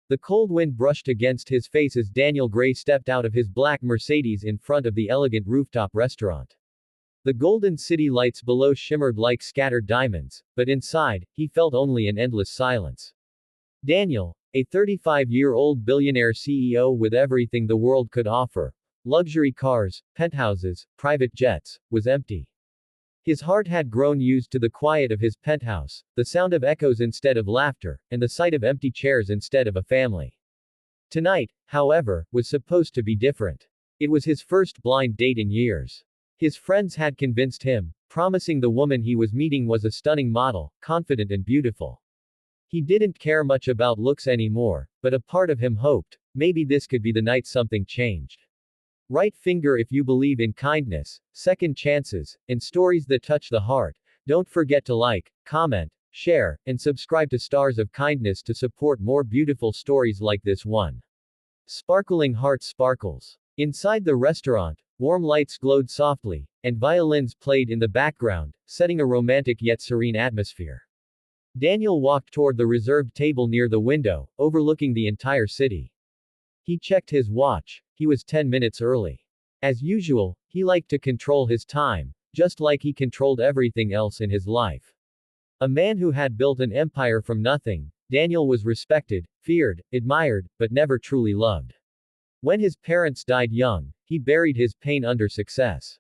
The cold wind brushed against his face as Daniel Gray stepped out of his black Mercedes in front of the elegant rooftop restaurant. The golden city lights below shimmered like scattered diamonds, but inside, he felt only an endless silence. Daniel, a 35-year-old billionaire CEO with everything the world could offer, luxury cars, penthouses, private jets, was empty. His heart had grown used to the quiet of his penthouse, the sound of echoes instead of laughter, and the sight of empty chairs instead of a family. Tonight, however, was supposed to be different. It was his first blind date in years. His friends had convinced him, promising the woman he was meeting was a stunning model, confident and beautiful. He didn't care much about looks anymore, but a part of him hoped, maybe this could be the night something changed. Right finger if you believe in kindness, second chances, and stories that touch the heart. Don't forget to like, comment, share, and subscribe to Stars of Kindness to support more beautiful stories like this one. Sparkling Heart Sparkles. Inside the restaurant, warm lights glowed softly, and violins played in the background, setting a romantic yet serene atmosphere. Daniel walked toward the reserved table near the window, overlooking the entire city. He checked his watch. He was 10 minutes early. As usual, he liked to control his time, just like he controlled everything else in his life. A man who had built an empire from nothing, Daniel was respected, feared, admired, but never truly loved. When his parents died young, he buried his pain under success.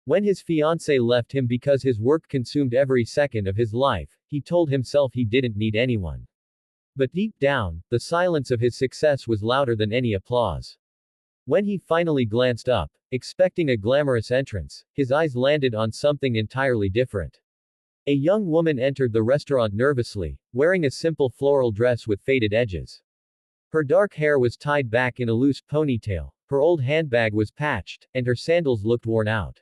When his fiancée left him because his work consumed every second of his life, he told himself he didn't need anyone. But deep down, the silence of his success was louder than any applause. When he finally glanced up, expecting a glamorous entrance, his eyes landed on something entirely different. A young woman entered the restaurant nervously, wearing a simple floral dress with faded edges. Her dark hair was tied back in a loose ponytail, her old handbag was patched, and her sandals looked worn out.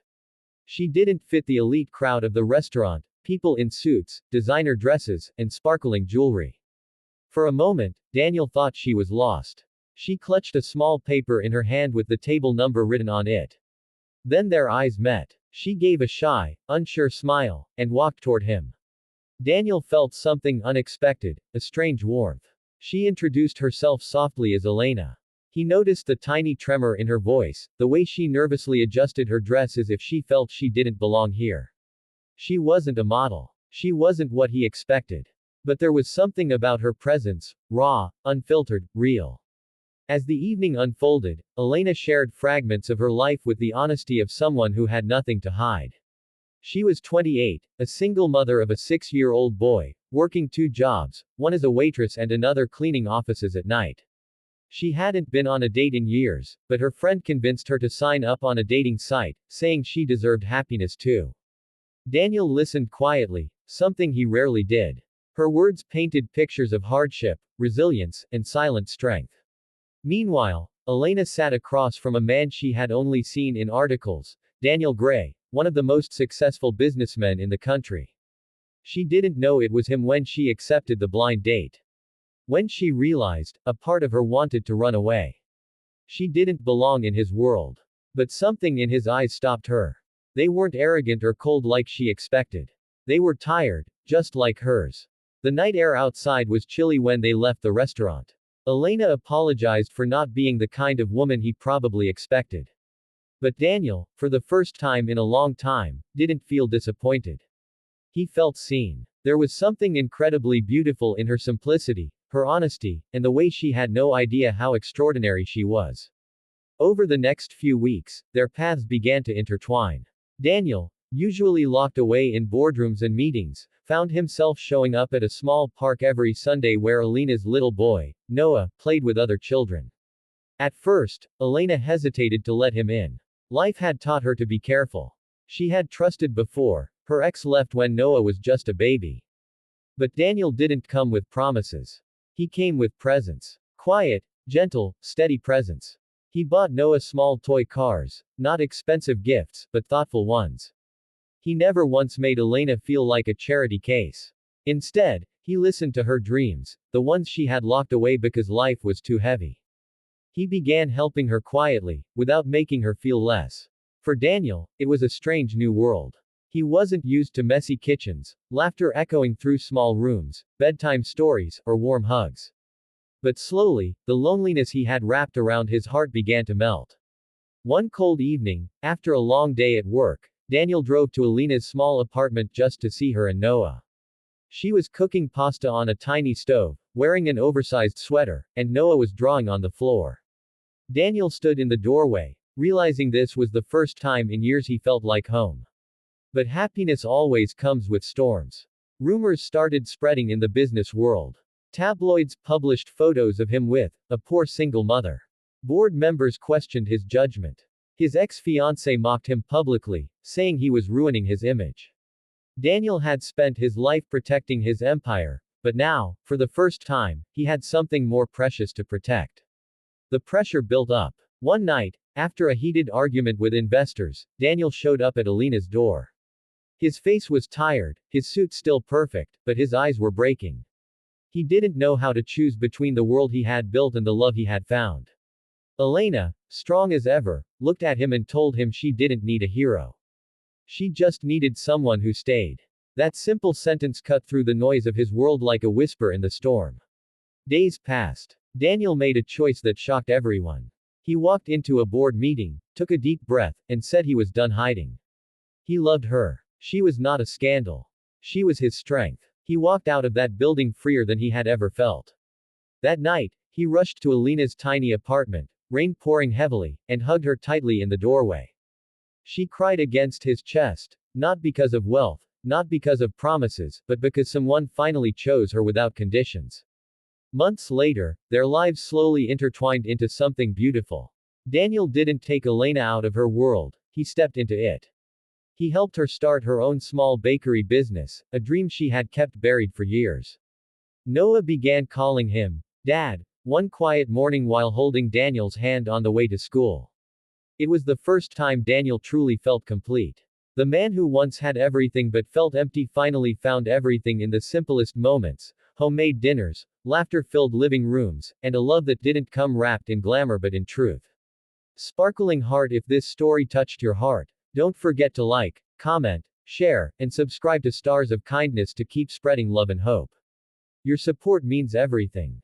She didn't fit the elite crowd of the restaurant, people in suits, designer dresses, and sparkling jewelry. For a moment, Daniel thought she was lost. She clutched a small paper in her hand with the table number written on it. Then their eyes met. She gave a shy, unsure smile, and walked toward him. Daniel felt something unexpected, a strange warmth. She introduced herself softly as Elena. He noticed the tiny tremor in her voice, the way she nervously adjusted her dress as if she felt she didn't belong here. She wasn't a model. She wasn't what he expected. But there was something about her presence, raw, unfiltered, real. As the evening unfolded, Elena shared fragments of her life with the honesty of someone who had nothing to hide. She was 28, a single mother of a 6-year-old boy, working 2 jobs, one as a waitress and another cleaning offices at night. She hadn't been on a date in years, but her friend convinced her to sign up on a dating site, saying she deserved happiness too. Daniel listened quietly, something he rarely did. Her words painted pictures of hardship, resilience, and silent strength. Meanwhile, Elena sat across from a man she had only seen in articles, Daniel Gray, one of the most successful businessmen in the country. She didn't know it was him when she accepted the blind date. When she realized, a part of her wanted to run away. She didn't belong in his world. But something in his eyes stopped her. They weren't arrogant or cold like she expected. They were tired, just like hers. The night air outside was chilly when they left the restaurant. Elena apologized for not being the kind of woman he probably expected. But Daniel, for the first time in a long time, didn't feel disappointed. He felt seen. There was something incredibly beautiful in her simplicity, her honesty, and the way she had no idea how extraordinary she was. Over the next few weeks, their paths began to intertwine. Daniel, usually locked away in boardrooms and meetings, found himself showing up at a small park every Sunday where Elena's little boy, Noah, played with other children. At first, Elena hesitated to let him in. Life had taught her to be careful. She had trusted before. Her ex left when Noah was just a baby. But Daniel didn't come with promises. He came with presence. Quiet, gentle, steady presence. He bought Noah small toy cars, not expensive gifts, but thoughtful ones. He never once made Elena feel like a charity case. Instead, he listened to her dreams, the ones she had locked away because life was too heavy. He began helping her quietly, without making her feel less. For Daniel, it was a strange new world. He wasn't used to messy kitchens, laughter echoing through small rooms, bedtime stories, or warm hugs. But slowly, the loneliness he had wrapped around his heart began to melt. One cold evening, after a long day at work, Daniel drove to Alina's small apartment just to see her and Noah. She was cooking pasta on a tiny stove, wearing an oversized sweater, and Noah was drawing on the floor. Daniel stood in the doorway, realizing this was the first time in years he felt like home. But happiness always comes with storms. Rumors started spreading in the business world. Tabloids published photos of him with a poor single mother. Board members questioned his judgment. His ex-fiancée mocked him publicly, saying he was ruining his image. Daniel had spent his life protecting his empire, but now, for the first time, he had something more precious to protect. The pressure built up. One night, after a heated argument with investors, Daniel showed up at Alina's door. His face was tired, his suit still perfect, but his eyes were breaking. He didn't know how to choose between the world he had built and the love he had found. Elena, strong as ever, looked at him and told him she didn't need a hero. She just needed someone who stayed. That simple sentence cut through the noise of his world like a whisper in the storm. Days passed. Daniel made a choice that shocked everyone. He walked into a board meeting, took a deep breath, and said he was done hiding. He loved her. She was not a scandal. She was his strength. He walked out of that building freer than he had ever felt. That night, he rushed to Alina's tiny apartment, rain pouring heavily, and hugged her tightly in the doorway. She cried against his chest, not because of wealth, not because of promises, but because someone finally chose her without conditions. Months later, their lives slowly intertwined into something beautiful. Daniel didn't take Elena out of her world, he stepped into it. He helped her start her own small bakery business, a dream she had kept buried for years. Noah began calling him Dad, one quiet morning while holding Daniel's hand on the way to school. It was the first time Daniel truly felt complete. The man who once had everything but felt empty finally found everything in the simplest moments: homemade dinners, laughter-filled living rooms, and a love that didn't come wrapped in glamour but in truth. Sparkling heart, if this story touched your heart, don't forget to like, comment, share, and subscribe to Stars of Kindness to keep spreading love and hope. Your support means everything.